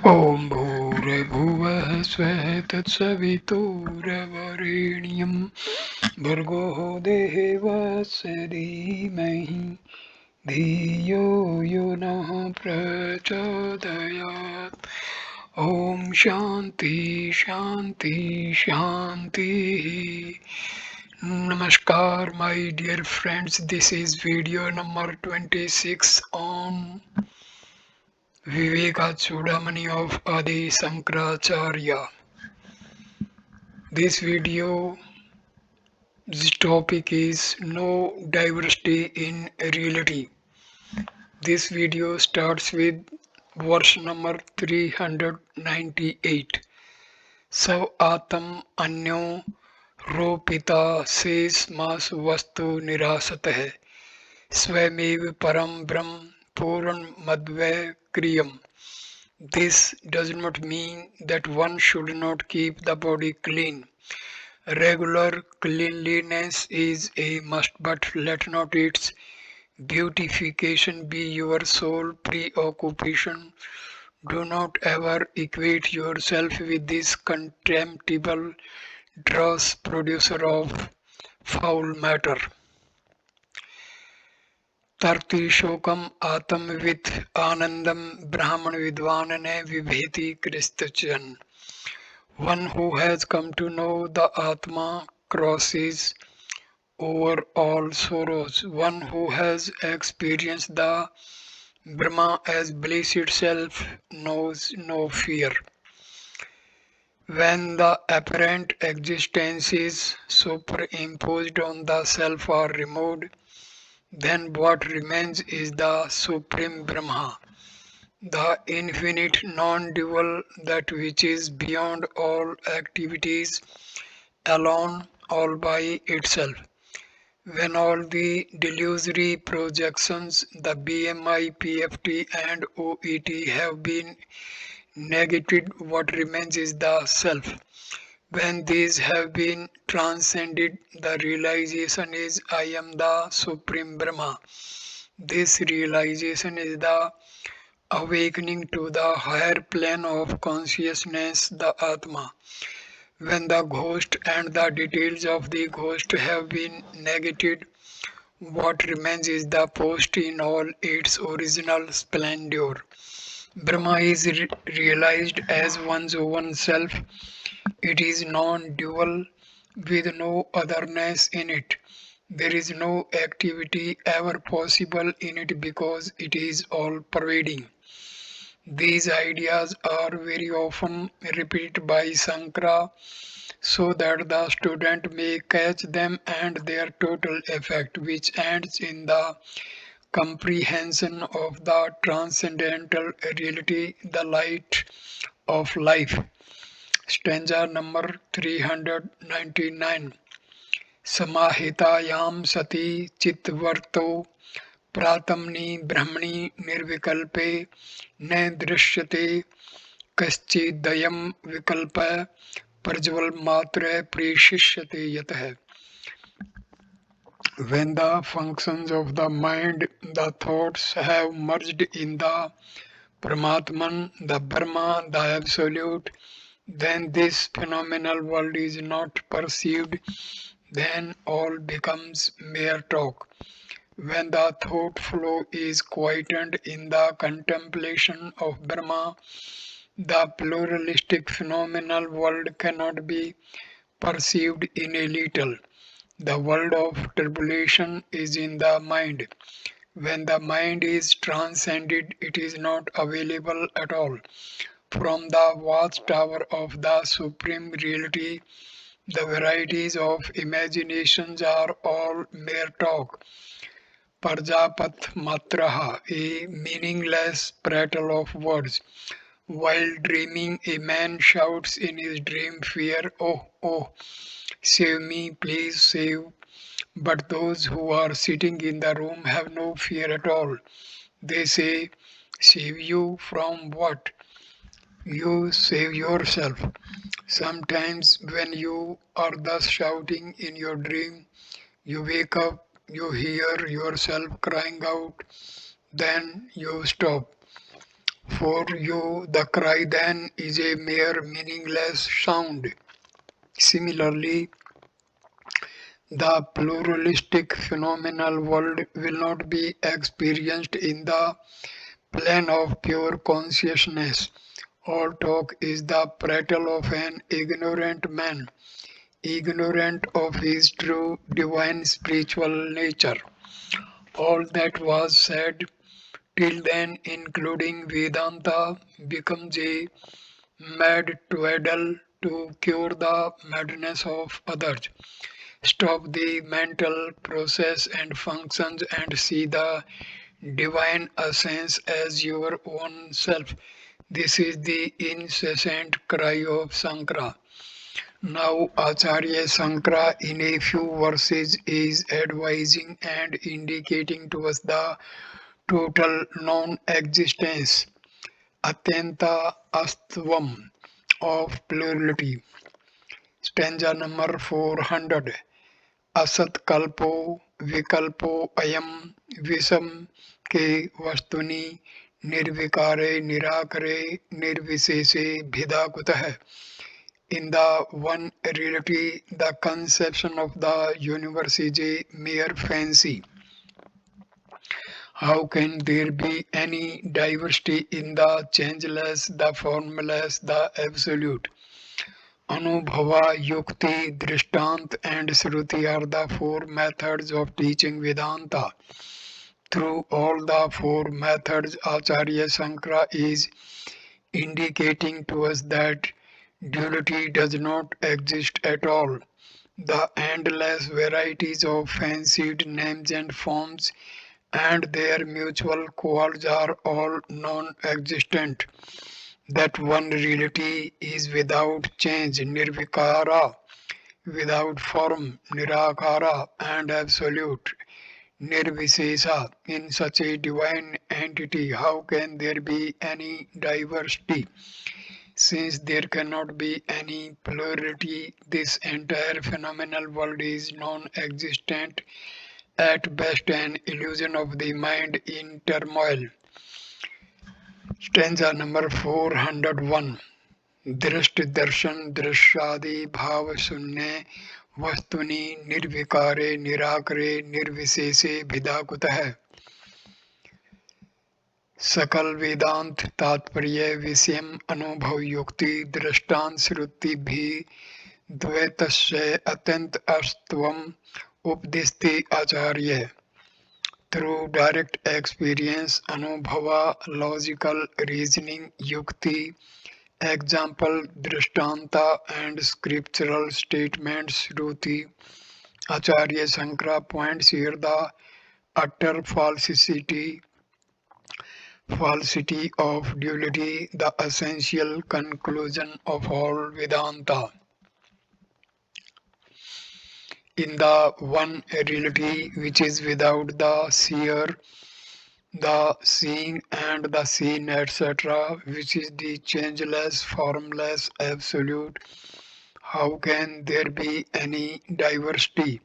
ॐ भूर्भुवः स्वः तत्सवितुर्वरेण्यं भर्गो देवस्य धीमहि धियो यो नः प्रचोदयात् ॐ शान्ति शान्ति शान्तिः. Namaskar, my dear friends. This is video number 26 on Vivekachudamani of Adi Shankaracharya. This video's topic is no diversity in reality. This video starts with verse number 398. Sav atam anyo रोपिता शेष मास वस्तु निरासत है स्वयमेव परम ब्रह्म पूर्ण मद्वय cream. This does not mean that one should not keep the body clean. Regular cleanliness is a must, but let not its beautification be your sole preoccupation. Do not ever equate yourself with this contemptible dross producer of foul matter. तरति शोकम आत्मविद आनंदम ब्राह्मण विद्वान ने विभेति Christian. One who has come to know the Atma crosses over all sorrows. One who has experienced the Brahma as bliss itself knows no fear. When the apparent existences superimposed on the self are removed, then what remains is the Supreme Brahma, the infinite non-dual, that which is beyond all activities, alone, all by itself. When all the delusory projections, the BMI, PFT and OET have been negated, what remains is the self. When these have been transcended, the realization is I am the Supreme Brahma. This realization is the awakening to the higher plane of consciousness, the Atma. When the ghost and the details of the ghost have been negated, what remains is the post in all its original splendor. Brahma is realized as one's own self. It is non-dual with no otherness in it. There is no activity ever possible in it because it is all-pervading. These ideas are very often repeated by Sankara so that the student may catch them and their total effect, which ends in the comprehension of the transcendental reality, the light of life. Stanza number 399. Samahitayam sati chitvarto प्रातमनि ब्रह्मणि निर्विकल्पे न दृश्यते कश्चिदयं विकल्प प्रज्वल मात्र प्रेषिष्यते यतः. When the functions of the mind, the thoughts have merged in the Paramatman, the Brahma, the Absolute, then this phenomenal world is not perceived, then all becomes mere talk. When the thought flow is quietened in the contemplation of Brahma, the pluralistic phenomenal world cannot be perceived in a little. The world of tribulation is in the mind. When the mind is transcended, it is not available at all. From the watchtower of the Supreme Reality, the varieties of imaginations are all mere talk. Parjapat matraha, a meaningless prattle of words. While dreaming, a man shouts in his dream fear, oh, oh, save me, please save. But those who are sitting in the room have no fear at all. They say, save you from what? You save yourself. Sometimes when you are thus shouting in your dream, you wake up, you hear yourself crying out, then you stop. For you, the cry then is a mere meaningless sound. Similarly, the pluralistic phenomenal world will not be experienced in the plane of pure consciousness. All talk is the prattle of an ignorant man, ignorant of his true divine spiritual nature. All that was said till then, including Vedanta, becomes a mad twaddle to cure the madness of others. Stop the mental process and functions and see the divine essence as your own self. This is the incessant cry of Sankara. Now, Acharya Sankara in a few verses is advising and indicating to us the total non-existence, Atyanta Astvam of plurality. Stanza number 400. असत कल्पो विकल्पो अयम विषम के वस्तुनि निर्विकारे निराकरे निर्विशेषे भिदा कुतः. In the one reality, the conception of the universe is a mere fancy. How can there be any diversity in the changeless, the formless, the absolute? Anubhava, Yukti, Drishtant, and Shruti are the four methods of teaching Vedanta. Through all the four methods, Acharya Shankara is indicating to us that duality does not exist at all. The endless varieties of fancied names and forms and their mutual cohorts are all non-existent. That one reality is without change, nirvikara, without form, nirakara, and absolute, nirvisesa. In such a divine entity, how can there be any diversity? Since there cannot be any plurality, this entire phenomenal world is non-existent, at best an illusion of the mind in turmoil. Stanza number 401. दृष्ट दर्शन दृश्यादि भाव शून्य वस्तुनि निर्विकारे निराकरे निर्विशेषे भिदा कुतः. सकल वेदांत तात्पर्य विषयम अनुभव युक्ति दृष्टांत श्रुति भी द्वैतस्य अत्यंत अस्त्वम उपदिष्टि आचार्य. Through direct experience, anubhava, logical reasoning, yukti, example, drishtanta, and scriptural statements, shruti, Acharya Shankara points here the utter falsity of duality, the essential conclusion of all Vedanta. In the one reality which is without the seer, the seeing and the seen, etc., which is the changeless, formless, absolute, how can there be any diversity?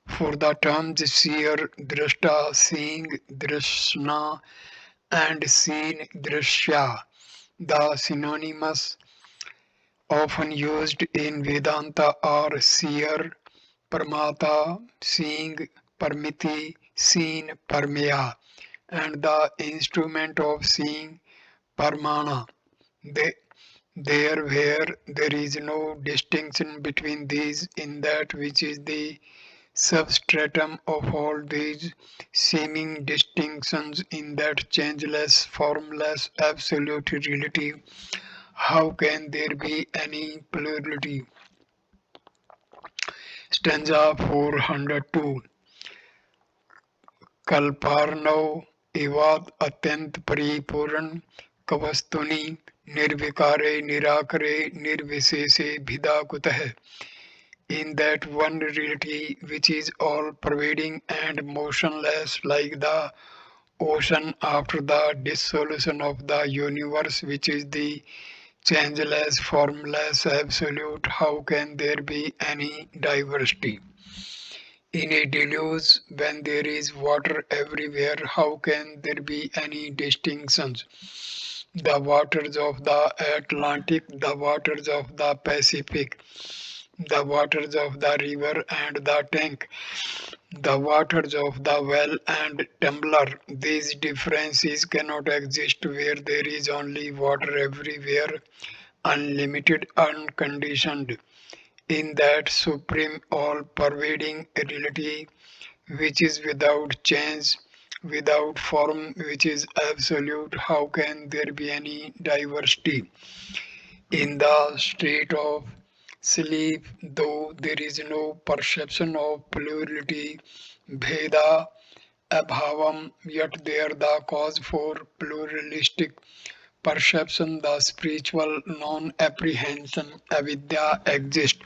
For the terms seer, drashta, seeing, drashna, and seen, drashya, the synonymous often used in Vedanta are seer, Parmata, seeing, Parmiti, seen, Parmeya, and the instrument of seeing, Parmana. There where there is no distinction between these in that which is the substratum of all these seeming distinctions in that changeless, formless, absolute reality, how can there be any plurality? Stanza 402. कल्पार्णव एवाद अत्यंत परिपूर्ण कवस्तुनि निर्विकारे निराकरे निर्विशेषे भिदा कुतः. In that one reality which is all pervading and motionless like the ocean after the dissolution of the universe, which is the changeless, formless, absolute, how can there be any diversity? In a deluge, when there is water everywhere, how can there be any distinctions? the waters of the Atlantic, the waters of the Pacific, the waters of the river and the tank, the waters of the well and tumbler. These differences cannot exist where there is only water everywhere, unlimited, unconditioned. In that supreme, all pervading reality, which is without change, without form, which is absolute, how can there be any diversity? In the state of sleep, though there is no perception of plurality, Bheda, Abhavam, yet there the cause for pluralistic perception, the spiritual non-apprehension, avidya exists.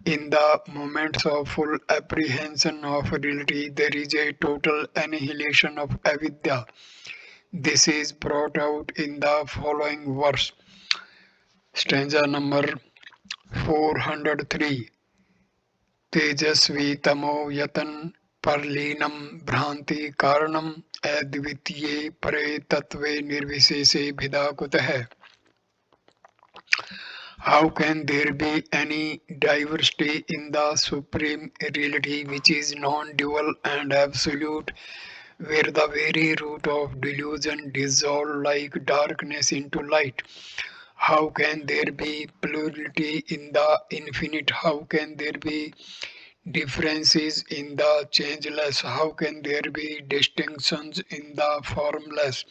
In the moments of full apprehension of reality, there is a total annihilation of avidya. This is brought out in the following verse, stanza number 403. तेजस्वी तमो यतन परलीनम भ्रांति कारणम अद्वितीये परे तत्वे निर्विशेषे भिदा कुतः. How can there be any diversity in the supreme reality which is non-dual and absolute, where the very root of delusion dissolves like darkness into light? How can there be plurality in the infinite? How can there be differences in the changeless? How can there be distinctions in the formless?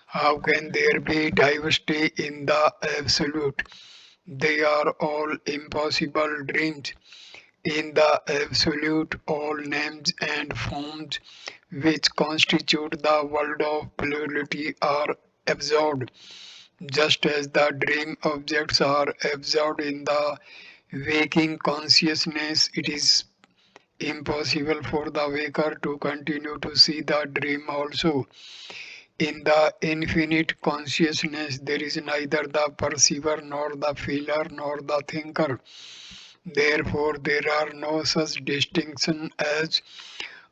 How can there be diversity in the absolute? They are all impossible dreams. In the absolute, all names and forms which constitute the world of plurality are absorbed, just as the dream objects are absorbed in the waking consciousness. It is impossible for the waker to continue to see the dream also. In the infinite consciousness, there is neither the perceiver, nor the feeler, nor the thinker. Therefore, there are no such distinction as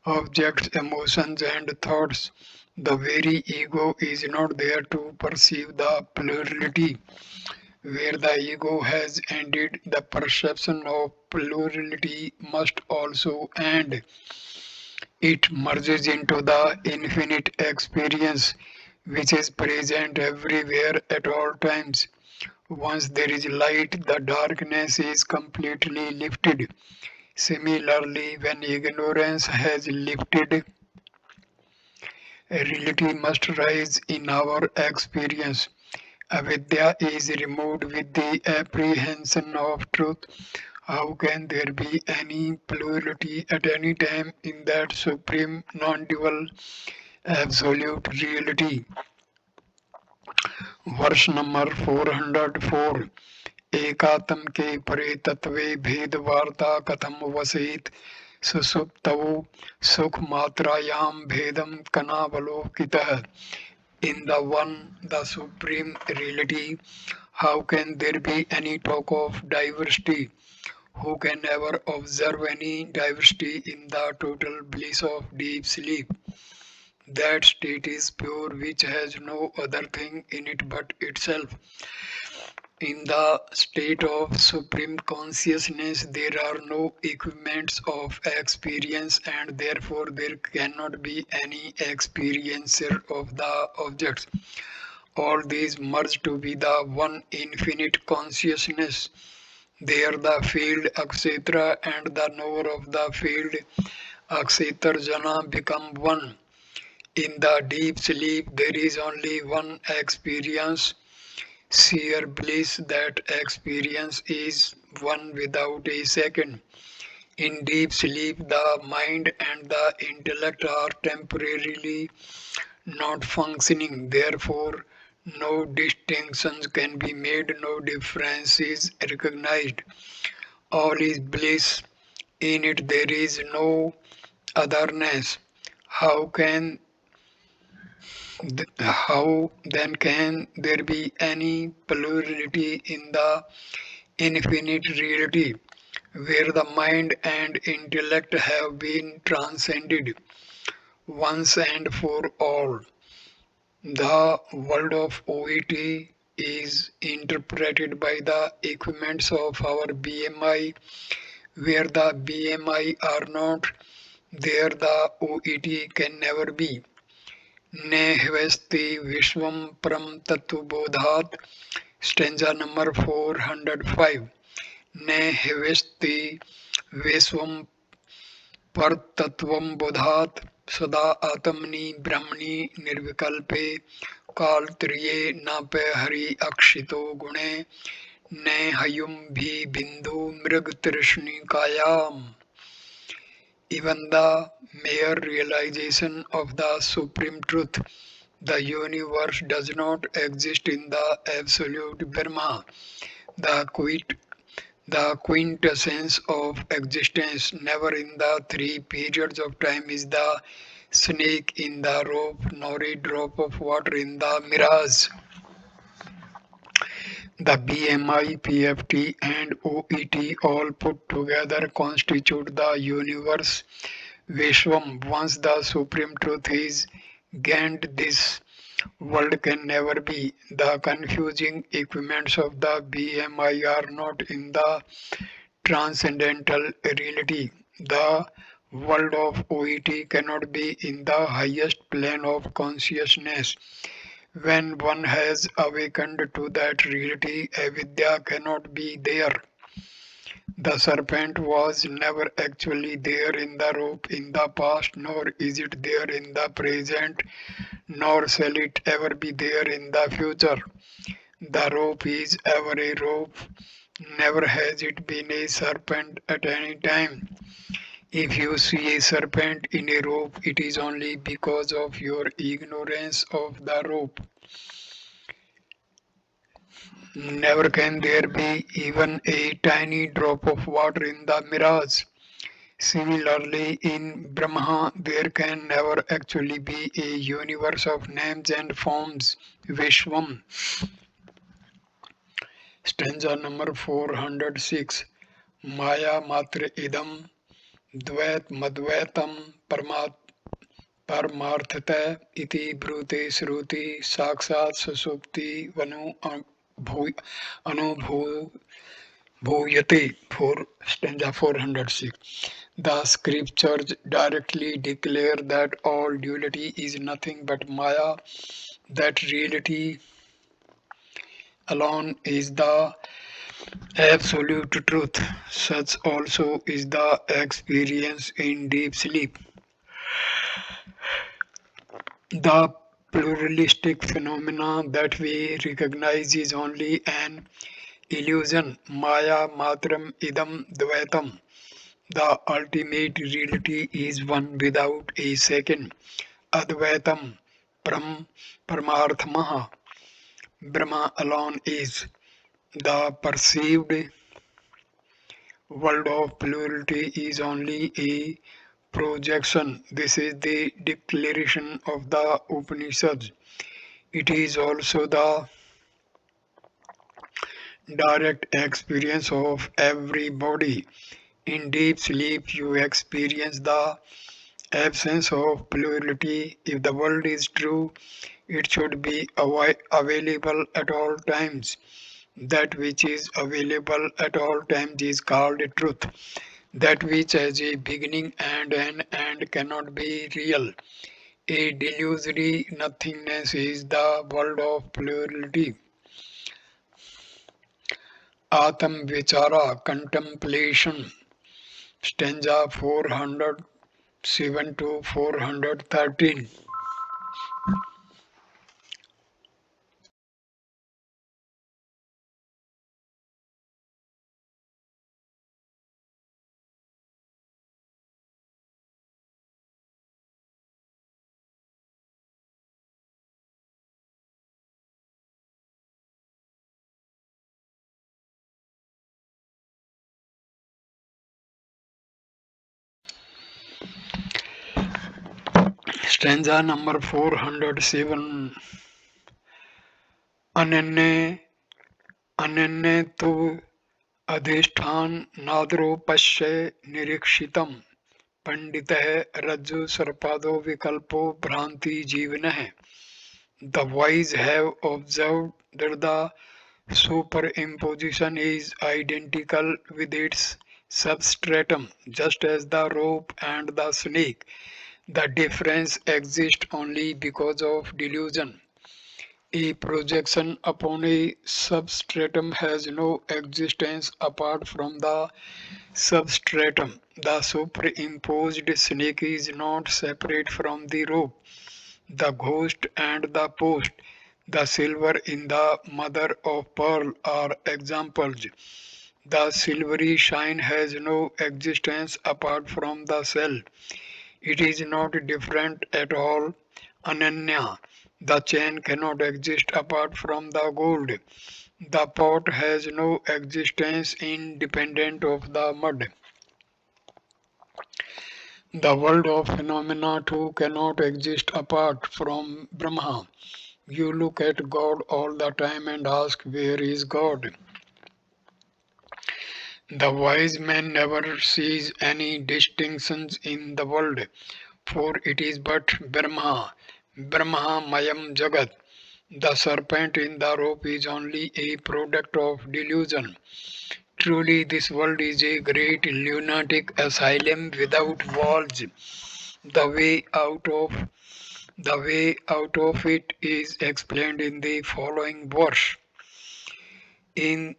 objects, emotions, and thoughts. The very ego is not there to perceive the plurality. Where the ego has ended, the perception of plurality must also end. It merges into the infinite experience which is present everywhere at all times. Once there is light, the darkness is completely lifted. Similarly, when ignorance has lifted, reality must rise in our experience. Avidya is removed with the apprehension of truth. How can there be any plurality at any time in that supreme non-dual absolute reality? Verse number 404. एकात्म के परे तत्वे भेद वार्ता कथम वसेत सुसुप्तौ सुख मात्रायाम भेदम कनावलोकितः. In the one, the supreme reality, how can there be any talk of diversity? Who can ever observe any diversity in the total bliss of deep sleep? That state is pure, which has no other thing in it but itself. In the state of supreme consciousness, there are no equipments of experience, and therefore there cannot be any experiencer of the objects. All these merge to be the one infinite consciousness. There the field etc. and the knower of the field Akshetarjana become one. In the deep sleep there is only one experience, sheer bliss. That experience is one without a second. In deep sleep the mind and the intellect are temporarily not functioning. Therefore, no distinctions can be made, no difference is recognized. All is bliss. In it there is no otherness. How can how then can there be any plurality in the infinite reality, where the mind and intellect have been transcended once and for all? The world of OET is interpreted by the equipments of our BMI, where the BMI are not, there the OET can never be. Ne hvesti vishwam param tattvabodhat, stanza number 405. Ne hvesti vishwam परतत्वं बोधात् सदा आत्मनि ब्रह्मणि निर्विकल्पे कालत्रये नाप हरि अक्षितो गुणे न हयुं भी बिंदु मृग तृष्णिकायाम. Even the mere realization of the supreme truth, the universe does not exist in the absolute Brahma, the the quintessence of existence, never in the three periods of time is the snake in the rope, nor a drop of water in the mirage. The BMI, PFT, and OET all put together constitute the universe. Vishwam, once the supreme truth is gained, this world can never be. The confusing equipments of the BMI are not in the transcendental reality. The world of OET cannot be in the highest plane of consciousness. When one has awakened to that reality, avidya cannot be there. The serpent was never actually there in the rope in the past, nor is it there in the present, nor shall it ever be there in the future. The rope is ever a rope, never has it been a serpent at any time. If you see a serpent in a rope, it is only because of your ignorance of the rope. Never can there be even a tiny drop of water in the mirage. Similarly, in Brahma, there can never actually be a universe of names and forms. Vishwam. Stanza number 406. Maya matra idam द्वैत मद्वैतम परमार्थतः इति ब्रूते श्रुति साक्षात् सुसुप्ति अनुभूयते. For stanza 406. The scriptures directly declare that all duality is nothing but Maya, that reality alone is the absolute truth. Such also is the experience in deep sleep. The pluralistic phenomena that we recognize is only an illusion. Maya matram idam dvaitam. The ultimate reality is one without a second. Advaitam Pram Paramarthamaha. Brahma alone is. The perceived world of plurality is only a projection. This is the declaration of the Upanishads. It is also the direct experience of everybody. In deep sleep, you experience the absence of plurality. If the world is true, it should be available at all times. That which is available at all times is called truth. That which has a beginning and an end cannot be real. A delusory nothingness is the world of plurality. Atma Vichara Contemplation, stanza 407 to 413. Stanza number 407. Ananya Ananya tu अधिष्ठान नादरोपश्य निरीक्षितम् पंडितः रज्जु सर्पादो विकल्पो भ्रांति जीवन है. The wise have observed that the superimposition is identical with its substratum, just as the rope and the snake. The difference exists only because of delusion. A projection upon a substratum has no existence apart from the substratum. The superimposed snake is not separate from the rope, the ghost and the post. The silver in the mother of pearl are examples. The silvery shine has no existence apart from the cell. It is not different at all. Ananya. The chain cannot exist apart from the gold. The pot has no existence independent of the mud. The world of phenomena too cannot exist apart from Brahma. You look at God all the time and ask, where is God? The wise man never sees any distinctions in the world, for it is but Brahma. Brahma Mayam Jagat. The serpent in the rope is only a product of delusion. Truly, this world is a great lunatic asylum without walls. The way out of the way out of it is explained in the following verse. In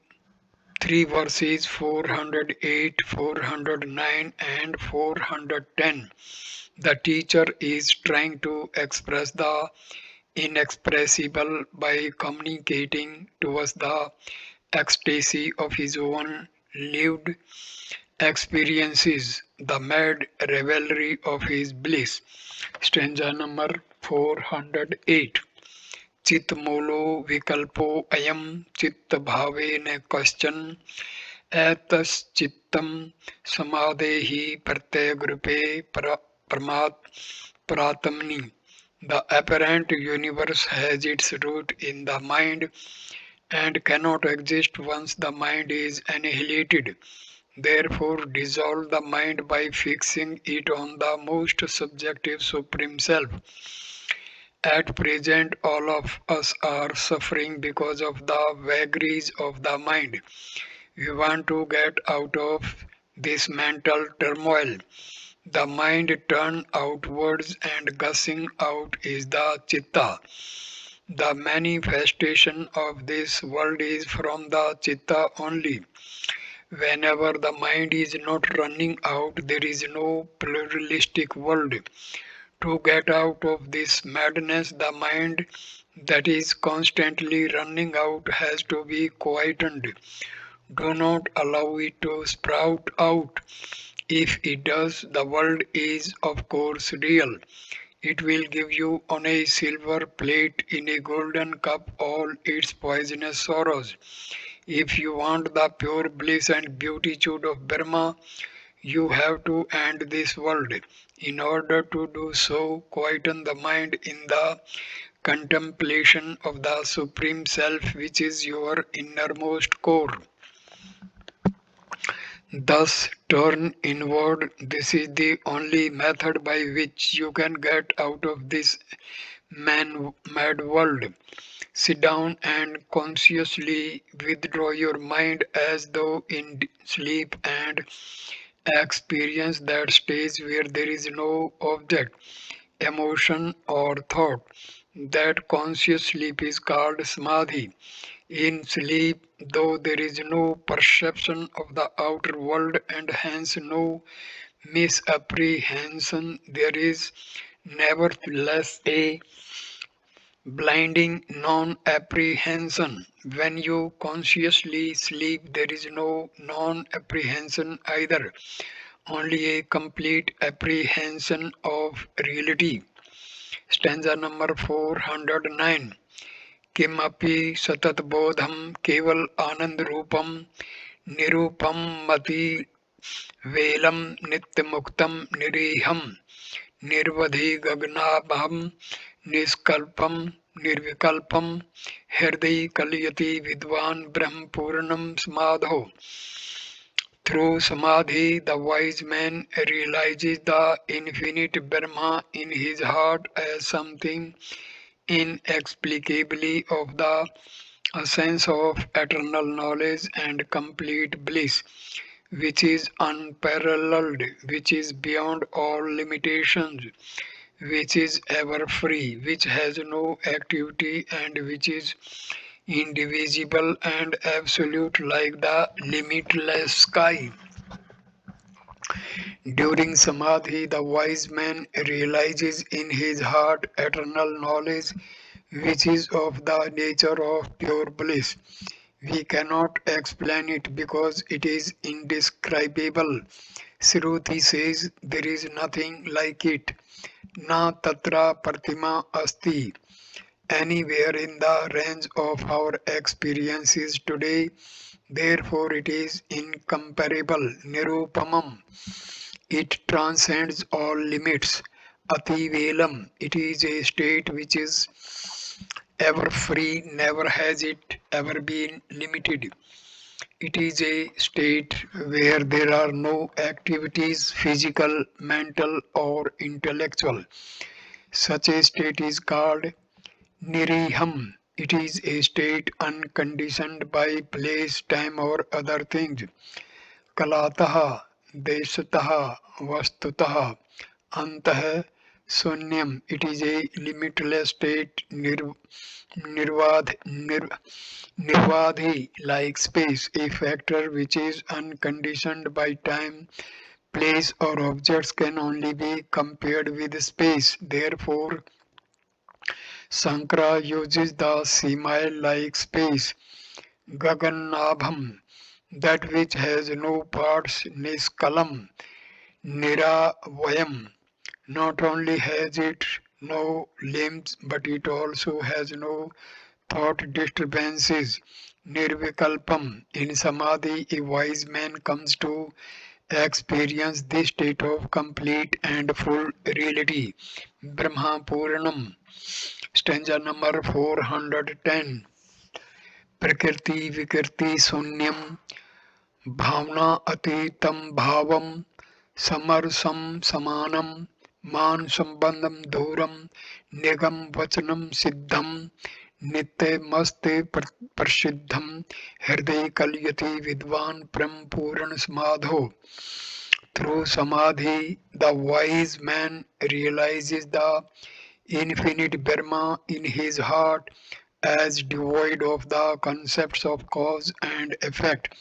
three verses 408, 409 and 410, the teacher is trying to express the inexpressible by communicating to us the ecstasy of his own lived experiences, the mad revelry of his bliss. Stanza number 408. चित्तमूलो विकल्पो अयं चित्तभावेन कश्चन एतश्चित्तं समाधेहि प्रत्यगरूपे प्रमाद prathamni. The apparent universe has its root in the mind and cannot exist once the mind is annihilated. Therefore, dissolve the mind by fixing it on the most subjective Supreme Self. At present, all of us are suffering because of the vagaries of the mind. We want to get out of this mental turmoil. The mind turned outwards and gushing out is the chitta. The manifestation of this world is from the chitta only. Whenever the mind is not running out, there is no pluralistic world. To get out of this madness, the mind that is constantly running out has to be quietened. Do not allow it to sprout out. If it does, the world is of course real. It will give you on a silver plate in a golden cup all its poisonous sorrows. If you want the pure bliss and beatitude of Brahma, you have to end this world. In order to do so, quieten the mind in the contemplation of the Supreme Self, which is your innermost core. Thus, turn inward. This is the only method by which you can get out of this mad world. Sit down and consciously withdraw your mind as though in sleep and experience that stage where there is no object, emotion, or thought. That conscious sleep is called samadhi. In sleep, though there is no perception of the outer world and hence no misapprehension, there is nevertheless a blinding non apprehension. When you consciously sleep, there is no non apprehension either, only a complete apprehension of reality. Stanza number 409. किमपि सततबोधं केवल आनंदरूपं निरूपं मति वेलं नित्यमुक्तं निरीहं निर्वधिगगनाभं निष्कल्पं निर्विकल्पं हृदय कलयति विद्वान् ब्रह्म पूर्णं समाधौ. Through samadhi, the wise man realizes the infinite Brahma in his heart as something inexplicably of the a sense of eternal knowledge and complete bliss, which is unparalleled, which is beyond all limitations, which is ever free, which has no activity, and which is indivisible and absolute like the limitless sky. During Samadhi, the wise man realizes in his heart eternal knowledge, which is of the nature of pure bliss. We cannot explain it because it is indescribable. Shruti says there is nothing like it. Na tatra pratima asti. Anywhere in the range of our experiences today, therefore it is incomparable. Nirupamam. It transcends all limits. Ativelam. It is a state which is ever free, never has it ever been limited. It is a state where there are no activities, physical, mental, or intellectual. Such a state is called niriham. It is a state unconditioned by place, time, or other things. Kalataha, desataha, vastutaha, antah, sunyam. It is a limitless state, nirvad, nirvadhi, like space, a factor which is unconditioned by time, place, or objects can only be compared with space. Therefore, Sankara uses the simile like space, Gagannabham, that which has no parts, Niskalam, Niravayam. Not only has it no limbs, but it also has no thought disturbances. Nirvikalpam. In Samadhi, a wise man comes to experience this state of complete and full reality. Brahma Puranam. Stanza number 410. Prakriti Vikirti Sunyam Bhavna Atitam Bhavam Samarsam Samanam Man Sambandam Dhuram Nigam Vachanam Siddham Nitya Maste Prasiddham Hriday Kalyati Vidwan Pram Puran Samadho. Through Samadhi, the wise man realizes the infinite Brahma in his heart as devoid of the concepts of cause and effect,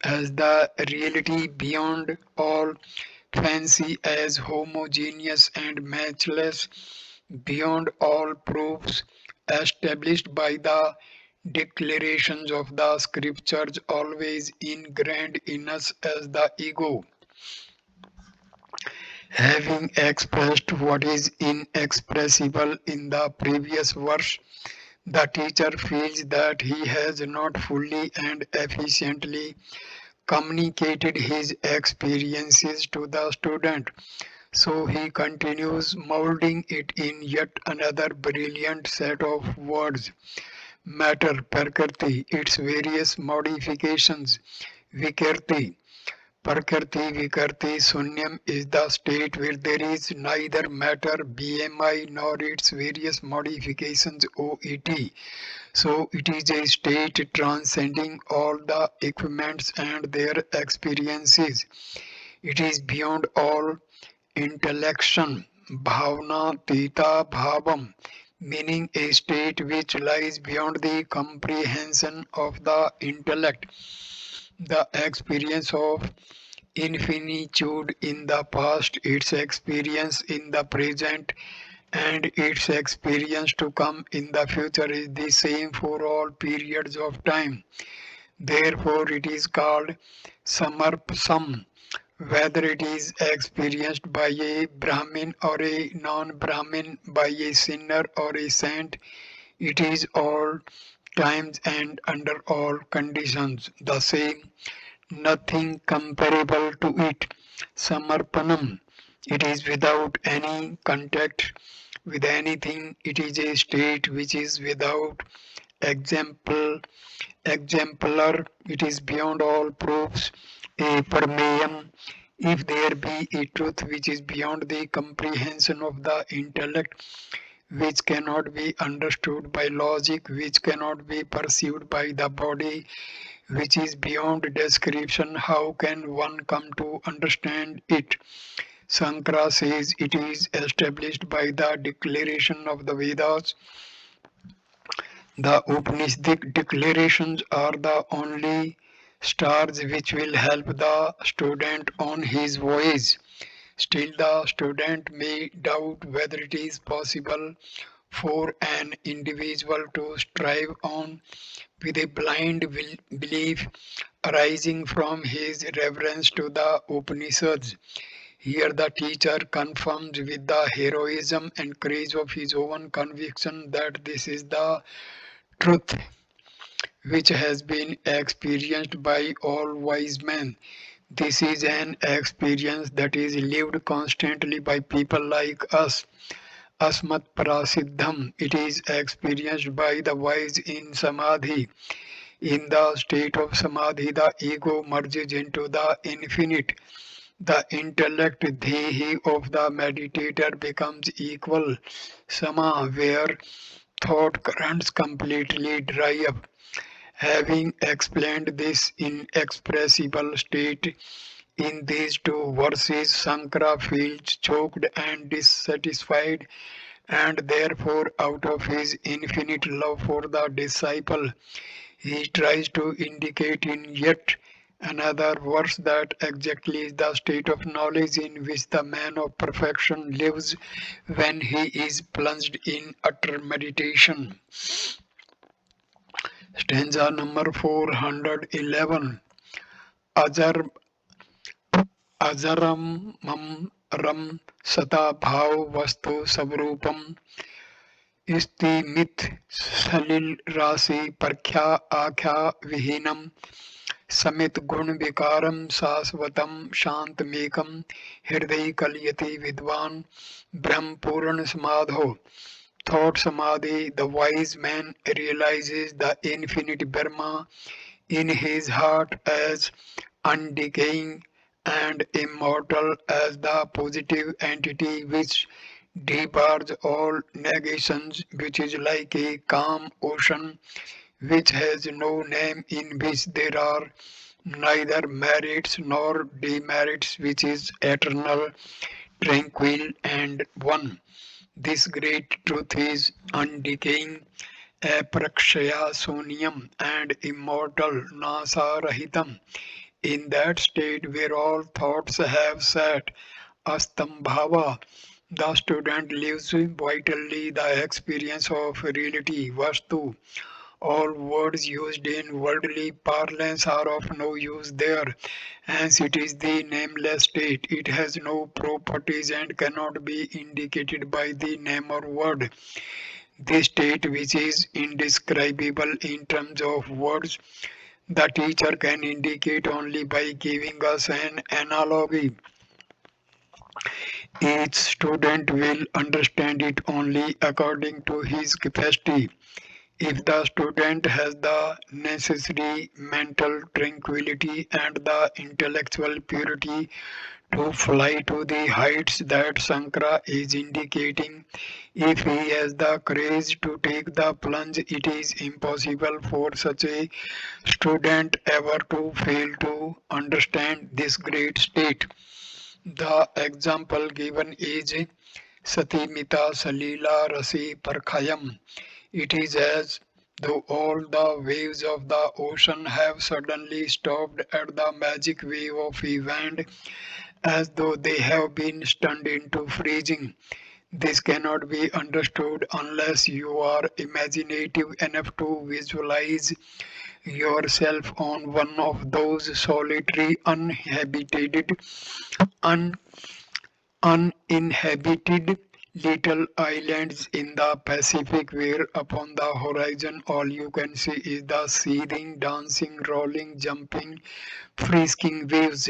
as the reality beyond all fancy, as homogeneous and matchless, beyond all proofs established by the declarations of the scriptures, always ingrained in us as the ego. Having expressed what is inexpressible in the previous verse, the teacher feels that he has not fully and efficiently communicated his experiences to the student. So he continues molding it in yet another brilliant set of words. Matter, Prakriti, its various modifications. Vikirti, Prakriti Vikarti Sunyam is the state where there is neither matter, BMI, nor its various modifications, OET. So it is a state transcending all the equipments and their experiences. It is beyond all intellection, bhavna tita bhavam, meaning a state which lies beyond the comprehension of the intellect. The experience of infinitude in the past, its experience in the present, and its experience to come in the future is the same for all periods of time. Therefore, it is called samarpasam. Whether it is experienced by a Brahmin or a non-Brahmin, by a sinner or a saint, it is all times and under all conditions the same, nothing comparable to it. Samarpanam. It is without any contact with anything. It is a state which is without example, exemplar. It is beyond all proofs. A permeum. If there be a truth which is beyond the comprehension of the intellect, which cannot be understood by logic, which cannot be perceived by the body, which is beyond description. How can one come to understand it? Sankara says it is established by the declaration of the Vedas. The Upanishadic declarations are the only stars which will help the student on his voyage. Still, the student may doubt whether it is possible for an individual to strive on with a blind belief arising from his reverence to the Upanishads. Here, the teacher confirms with the heroism and courage of his own conviction that this is the truth which has been experienced by all wise men. This is an experience that is lived constantly by people like us. Asmat Prasiddham. It is experienced by the wise in Samadhi. In the state of Samadhi, the ego merges into the infinite. The intellect dhehi of the meditator becomes equal sama, where thought currents completely dry up. Having explained this inexpressible state in these two verses, Sankara feels choked and dissatisfied, and therefore, out of his infinite love for the disciple, he tries to indicate in yet another verse that exactly is the state of knowledge in which the man of perfection lives when he is plunged in utter meditation. Stanza number 411. Ajar Ajaram ram sata bhav vastu savrupam स्तिमित Salil राशि परख्या आख्या विहीनम समित गुण विकारम शाश्वतम शांतमेकम हृदय कलयति विद्वान ब्रह्म पूर्ण समाधो. Thought Samadhi, the wise man realizes the infinite Brahma in his heart as undecaying and immortal as the positive entity which debars all negations, which is like a calm ocean which has no name, in which there are neither merits nor demerits, which is eternal, tranquil, and one. This great truth is undecaying, aprakshaya sonyam, and immortal, nasa rahitam. In that state where all thoughts have sat, astambhava, the student lives vitally the experience of reality, vastu. All words used in worldly parlance are of no use there. Hence, it is the nameless state. It has no properties and cannot be indicated by the name or word. This state, which is indescribable in terms of words, the teacher can indicate only by giving us an analogy. Each student will understand it only according to his capacity. If the student has the necessary mental tranquility and the intellectual purity to fly to the heights that Sankara is indicating, if he has the courage to take the plunge, it is impossible for such a student ever to fail to understand this great state. The example given is Satimita Salila Rasi Parkhayam. It is as though all the waves of the ocean have suddenly stopped at the magic wave of a wind, as though they have been stunned into freezing. This cannot be understood unless you are imaginative enough to visualize yourself on one of those solitary, un- uninhabited little islands in the Pacific, where upon the horizon all you can see is the seething, dancing, rolling, jumping, frisking waves.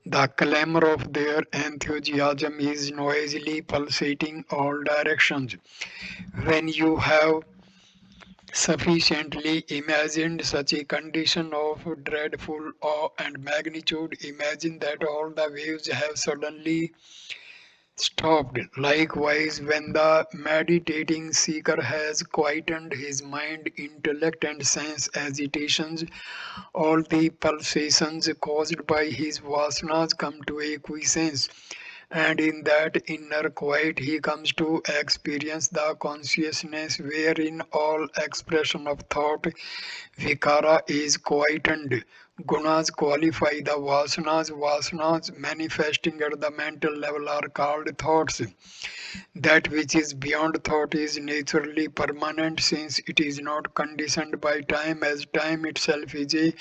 The clamor of their enthusiasm is noisily pulsating all directions. When you have sufficiently imagined such a condition of dreadful awe and magnitude, imagine that all the waves have suddenly stopped. Likewise, when the meditating seeker has quietened his mind, intellect, and sense agitations, all the pulsations caused by his vasanas come to acquiescence, and in that inner quiet he comes to experience the consciousness wherein all expression of thought, Vichara, is quietened. Gunas qualify the vasanas. Vasanas manifesting at the mental level are called thoughts. That which is beyond thought is naturally permanent since it is not conditioned by time, as time itself is a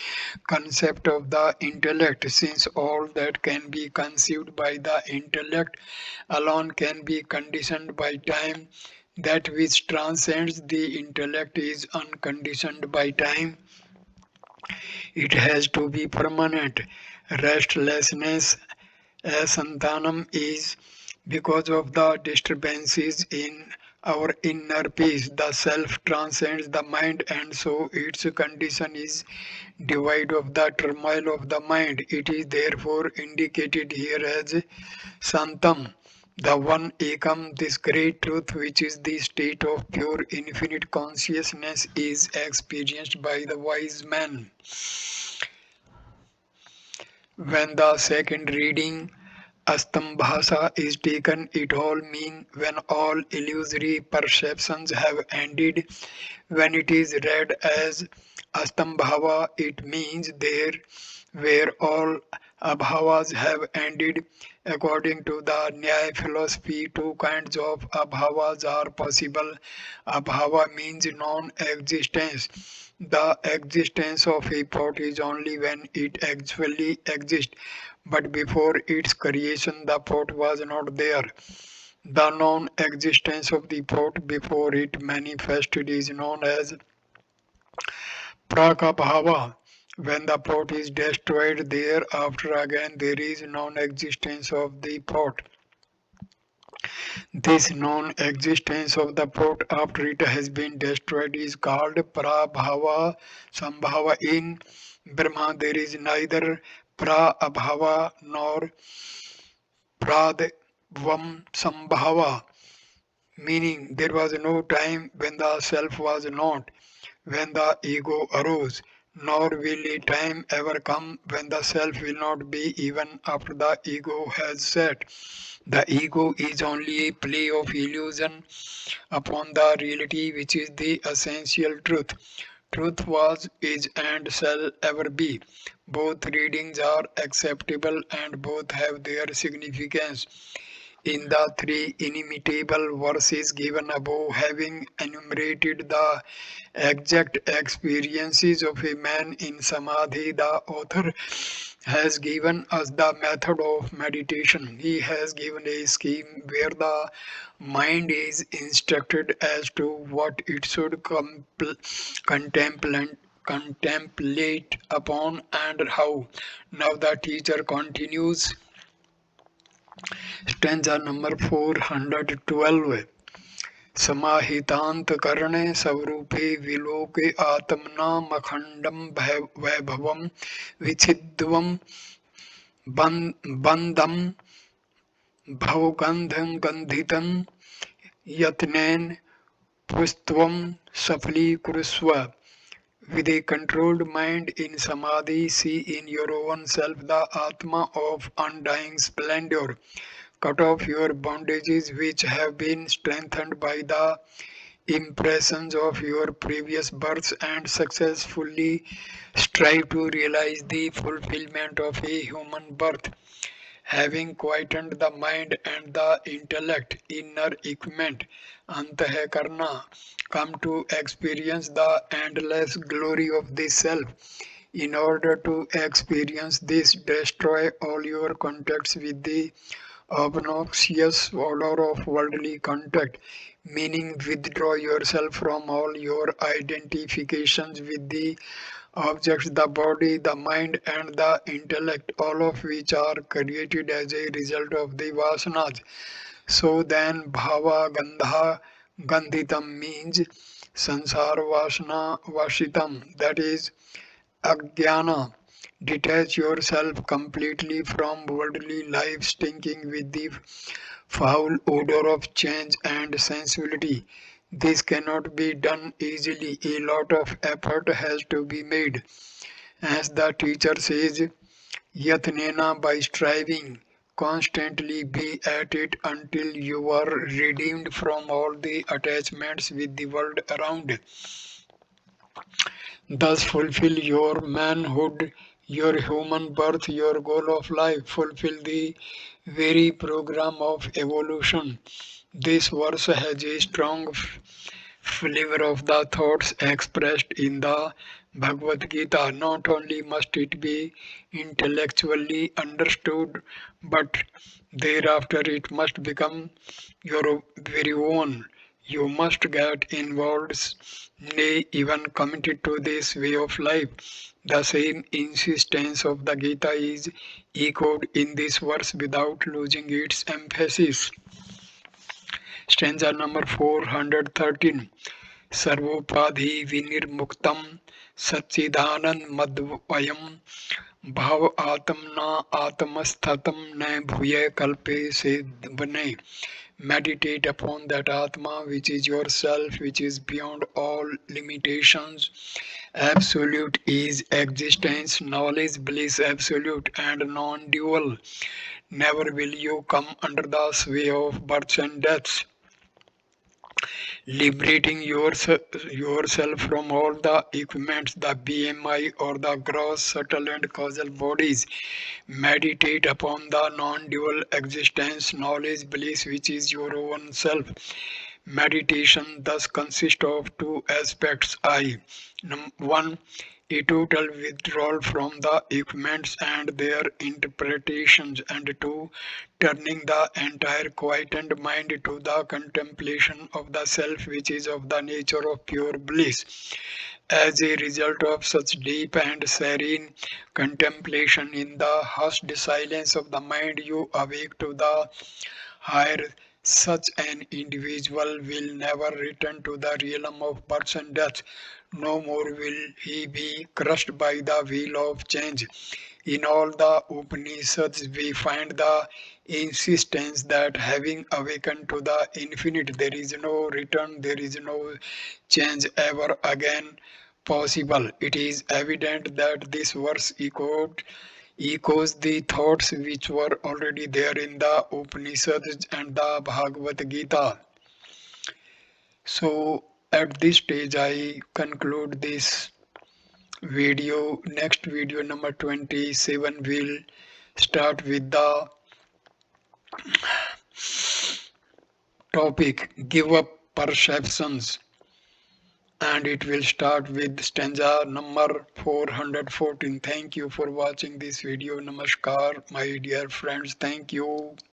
concept of the intellect, since all that can be conceived by the intellect alone can be conditioned by time. That which transcends the intellect is unconditioned by time. It has to be permanent. Restlessness, asantanam, is because of the disturbances in our inner peace. The self transcends the mind, and so its condition is devoid of the turmoil of the mind. It is therefore indicated here as Santam, the one Ekam, this great truth, which is the state of pure infinite consciousness, is experienced by the wise man. When the second reading Astambhasa is taken, it all means when all illusory perceptions have ended. When it is read as Astambhava, it means there where all abhavas have ended. According to the Nyaya philosophy, two kinds of abhavas are possible. Abhava means non-existence. The existence of a pot is only when it actually exists, but before its creation the pot was not there. The non-existence of the pot before it manifested is known as prakabhava. When the pot is destroyed, thereafter again there is non-existence of the pot. This non-existence of the pot after it has been destroyed is called prabhava sambhava. In Brahma there is neither prabhava nor pradvam sambhava, meaning there was no time when the self was not, when the ego arose, nor will a time ever come when the self will not be even after the ego has set. The ego is only a play of illusion upon the reality which is the essential truth. Truth was, is, and shall ever be. Both readings are acceptable and both have their significance. In the three inimitable verses given above, having enumerated the exact experiences of a man in Samadhi, the author has given us the method of meditation. He has given a scheme where the mind is instructed as to what it should contemplate upon and how. Now the teacher continues. Stanza number 412. समाहितांतकरणे स्वरूपे विलोके आत्मनामखण्डं वैभवं विच्छिद्वं बन्धं भवगन्धं यत्नेन पुस्त्वं सफलीकुरुष्व. With a controlled mind in samadhi, see in your own self the Atma of undying splendor. Cut off your bondages which have been strengthened by the impressions of your previous births and successfully strive to realize the fulfillment of a human birth. Having quietened the mind and the intellect, inner equipment, antahakarna, come to experience the endless glory of the self. In order to experience this, destroy all your contacts with the obnoxious odor of worldly contact, meaning withdraw yourself from all your identifications with the objects, the body, the mind, and the intellect, all of which are created as a result of the vasanas. So then, bhava gandha gandhitam means sansara vasana vashitam, that is, ajnana. Detach yourself completely from worldly life, stinking with the foul odor of change and sensuality. This cannot be done easily. A lot of effort has to be made. As the teacher says, Yatnena, by striving, constantly be at it until you are redeemed from all the attachments with the world around. Thus fulfill your manhood, your human birth, your goal of life. Fulfill the very program of evolution. This verse has a strong flavor of the thoughts expressed in the Bhagavad Gita. Not only must it be intellectually understood, but thereafter it must become your very own. You must get involved, nay, even committed to this way of life. The same insistence of the Gita is echoed in this verse without losing its emphasis. Stanza number 413. सर्वोपाधि विनिर्मुक्तम सच्चिदानंद मद्वयम भाव आत्म न आत्मस्थतम न भूय कल्पे से बने. Meditate upon that Atma which is yourself, which is beyond all limitations. Absolute is existence, knowledge, bliss, absolute and non dual. Never will you come under the sway of births and deaths. Liberating yourself from all the equipments, the BMI or the gross, subtle and causal bodies. Meditate upon the non-dual existence, knowledge, bliss, which is your own self. Meditation thus consists of two aspects. One, a total withdrawal from the equipments and their interpretations, and two, turning the entire quietened mind to the contemplation of the self, which is of the nature of pure bliss. As a result of such deep and serene contemplation in the hushed silence of the mind, you awake to the higher. Such an individual will never return to the realm of birth and death. No more will he be crushed by the wheel of change. In all the Upanishads, we find the insistence that having awakened to the infinite, there is no return, there is no change ever again possible. It is evident that this verse echoes the thoughts which were already there in the Upanishads and the Bhagavad Gita. So, at this stage, I conclude this video. Next video number 27 will start with the topic give up perceptions, and it will start with stanza number 414. Thank you for watching this video. Namaskar, my dear friends. Thank you.